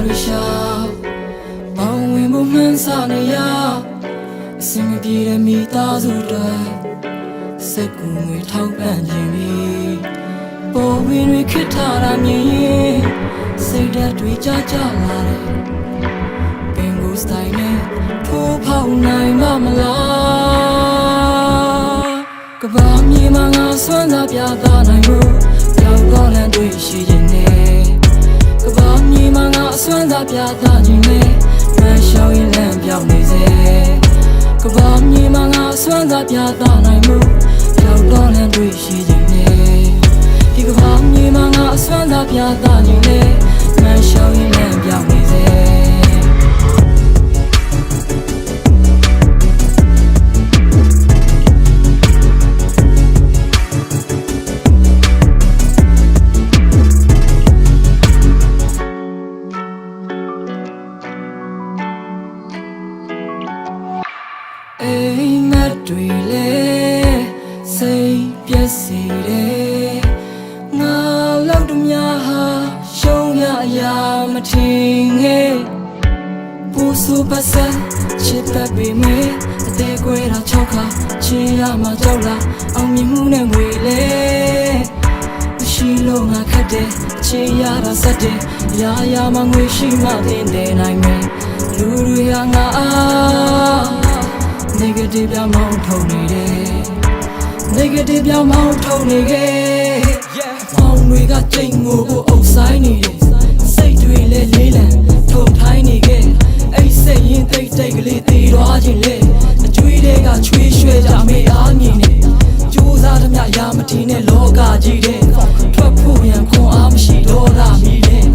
risha Bawi mumen sanaya Simbi de mita zuda Sekumi thau ban jimi Bawi we khithara myin Sei dat twi cha cha la de Bingo style ne tho phau nai ma mala Kaba mi ma nga swan da pya ta nai mu Yaw kaw lan twi shi yin ne Kaba mi ma nga swan da pya ta jin ne Man shao yin lan pyaw ne se Kaba mi ma nga swan da pya ta nai mu Yaw kaw lan twi shi yin ne Di kaba mi ma nga swan da pya ta jin ne Man shao yin lan pyaw ne se Tui le say piesi de nga lau dum ya ha shong ya ya ma ting he pu su pa sa chit pa bi me ate kwe ra chok kha chi ya ma jaw la aung myin mu ne ngwe le shi lo nga khat de chi ya ra sat de ya ya ma ngwe shi ma tin de nai me lu lu ya nga Negative ပြောင်းမောင်းထုတ်နေတယ် Negative ပြောင်းမောင်းထုတ်နေခဲ့မောင်တွေကကြိမ်ငိုကိုအုပ်ဆိုင်နေတယ်စိတ်တွေလည်းလေးလံထုံထိုင်းနေခဲ့အဲ့စိတ်ရင်တိတ်တိတ်ကလေးတည်သွားခြင်းလေအကျွေးတွေကချွေးရွှဲကြမေးအားမြင်နေကြိုးစားသမျှရာမထင်တဲ့လောကကြီးတဲ့ထွက်ဖို့ရန်ခွန်အားမရှိတော့တာမိတဲ့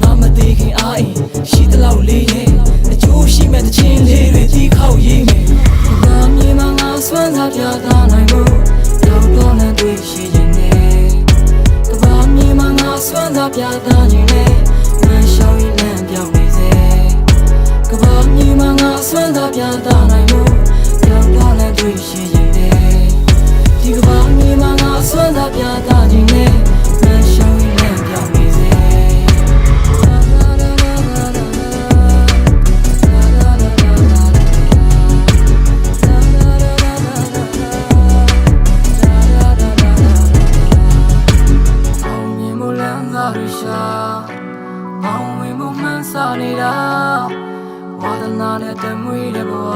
ငါမသေးခင်အားအိမ်ရှိတလောက်လေးနဲ့အကျိုးရှိမဲ့တခြင်းလေးတွေတီးခေါက်ရေးမယ်စွမ်းသာပြတာနိုင်ဖို့ရောက်တော့လည်းတွေ့ရှိရင်နဲ့ကဘာမြေမှာငါစွမ်းသာပြတာခြင်းနဲ့မရှောင်ရင်လည်းပြောင်းနေစေကဘာမြေမှာငါစွမ်းသာပြတာနိုင်ဖို့ရောက်တော့လည်းတွေ့ရှိရင်နဲ့ဒီကဘာမြေမှာငါစွမ်းသာပြတာခြင်းနဲ့မရှောင်ရင်လည်းပြောင်းနေစေမောင်ဝင်မှုမှန်းစာနေတာဝါဒနာနဲ့တမွေးတဲ့ဘဝ